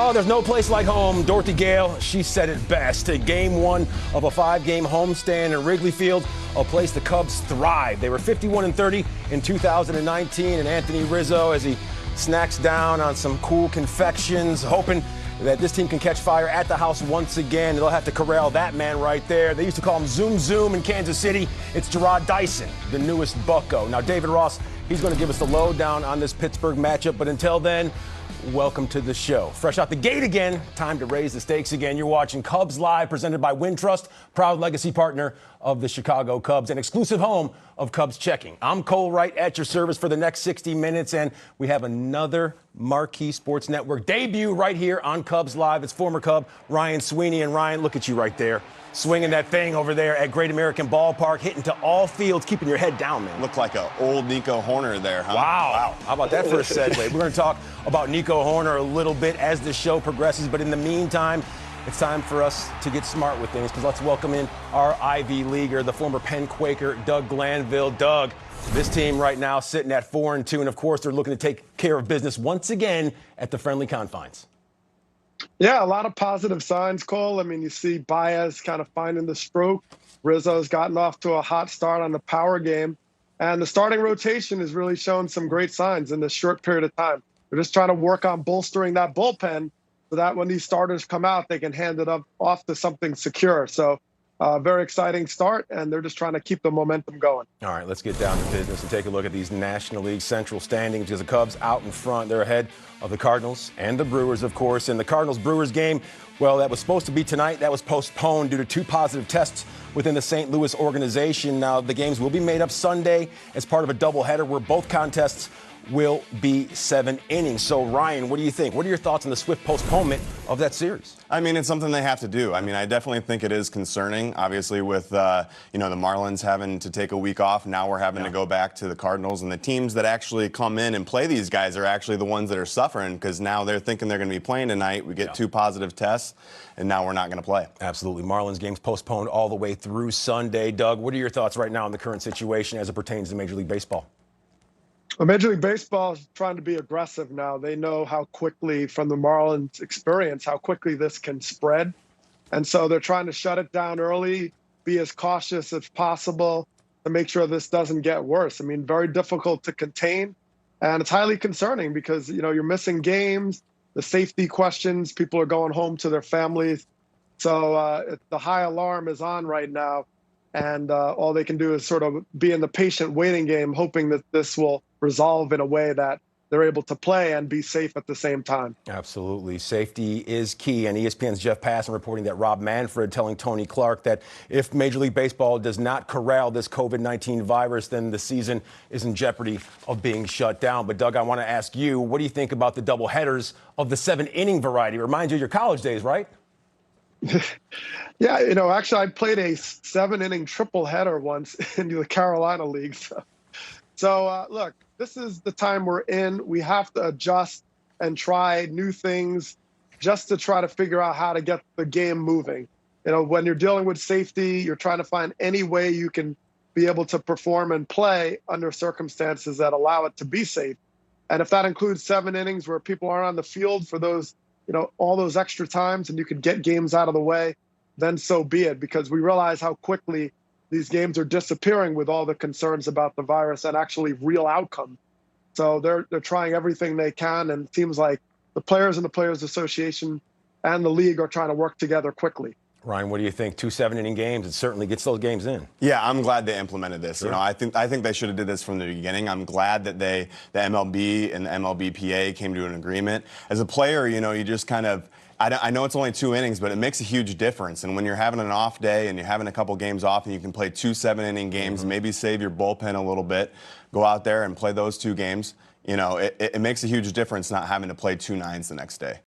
Oh, there's no place like home. Dorothy Gale, she said it best. Game one of a 5-game homestand in Wrigley Field, a place the Cubs thrive. They were 51-30 in 2019, and Anthony Rizzo, as he snacks down on some cool confections, hoping that this team can catch fire at the house once again. They'll have to corral that man right there. They used to call him Zoom Zoom in Kansas City. It's Gerard Dyson, the newest bucko. Now, David Ross, he's going to give us the lowdown on this Pittsburgh matchup. But until then, welcome to the show. Fresh out the gate again, time to raise the stakes again. You're watching Cubs Live, presented by Wintrust, proud legacy partner of the Chicago Cubs, an exclusive home of Cubs Checking. I'm Cole Wright at your service for the next 60 minutes, and we have another Marquee Sports Network debut right here on Cubs Live. It's former Cub Ryan Sweeney. And Ryan, look at you right there, swinging that thing over there at Great American Ballpark, hitting to all fields, keeping your head down, man. Looked like an old Nico Horner there, huh? Wow. How about that for a segue? We're going to talk about Nico Horner a little bit as the show progresses, but in the meantime, it's time for us to get smart with things, because let's welcome in our Ivy Leaguer, the former Penn Quaker, Doug Glanville. Doug, this team right now sitting at 4-2, and of course they're looking to take care of business once again at the friendly confines. Yeah, a lot of positive signs, Cole. I mean, you see Baez kind of finding the stroke. Rizzo's gotten off to a hot start on the power game. And the starting rotation has really shown some great signs in this short period of time. They're just trying to work on bolstering that bullpen so that when these starters come out, they can hand it off to something secure. So very exciting start, and they're just trying to keep the momentum going. All right, let's get down to business and take a look at these National League Central standings, because the Cubs out in front. They're ahead of the Cardinals and the Brewers, of course. And the Cardinals-Brewers game, well, that was supposed to be tonight. That was postponed due to 2 positive tests within the St. Louis organization. Now, the games will be made up Sunday as part of a doubleheader where both contests will be 7 innings. So, Ryan, what do you think? What are your thoughts on the swift postponement of that series? I mean, it's something they have to do. I mean, I definitely think it is concerning, obviously, with, the Marlins having to take a week off. Now we're having to go back to the Cardinals. And the teams that actually come in and play these guys are actually the ones that are suffering, because now they're thinking they're going to be playing tonight. We get 2 positive tests, and now we're not going to play. Absolutely. Marlins games postponed all the way through Sunday. Doug, what are your thoughts right now on the current situation as it pertains to Major League Baseball? Well, Major League Baseball is trying to be aggressive now. They know how quickly, from the Marlins experience, how quickly this can spread. And so they're trying to shut it down early, be as cautious as possible to make sure this doesn't get worse. I mean, very difficult to contain. And it's highly concerning because, you're missing games, the safety questions, people are going home to their families. So the high alarm is on right now. And all they can do is sort of be in the patient waiting game, hoping that this will resolve in a way that they're able to play and be safe at the same time. Absolutely. Safety is key. And ESPN's Jeff Passan reporting that Rob Manfred telling Tony Clark that if Major League Baseball does not corral this COVID-19 virus, then the season is in jeopardy of being shut down. But, Doug, I want to ask you, what do you think about the doubleheaders of the 7-inning variety? Reminds you of your college days, right? Yeah, actually, I played a 7-inning triple header once in the Carolina League. So look, this is the time we're in. We have to adjust and try new things just to try to figure out how to get the game moving. When you're dealing with safety, you're trying to find any way you can be able to perform and play under circumstances that allow it to be safe. And if that includes 7 innings where people aren't on the field for those, all those extra times, and you could get games out of the way, then so be it, because we realize how quickly these games are disappearing with all the concerns about the virus and actually real outcome. So they're trying everything they can, and it seems like the players and the Players Association and the league are trying to work together quickly. Ryan, what do you think? 2 7-inning games, it certainly gets those games in. Yeah, I'm glad they implemented this. Sure. I think they should have did this from the beginning. I'm glad that the MLB and the MLBPA came to an agreement. As a player, you just kind of, I know it's only 2 innings, but it makes a huge difference. And when you're having an off day and you're having a couple games off and you can play 2 7-inning games, maybe save your bullpen a little bit, go out there and play those 2 games, it makes a huge difference not having to play 2 9s the next day.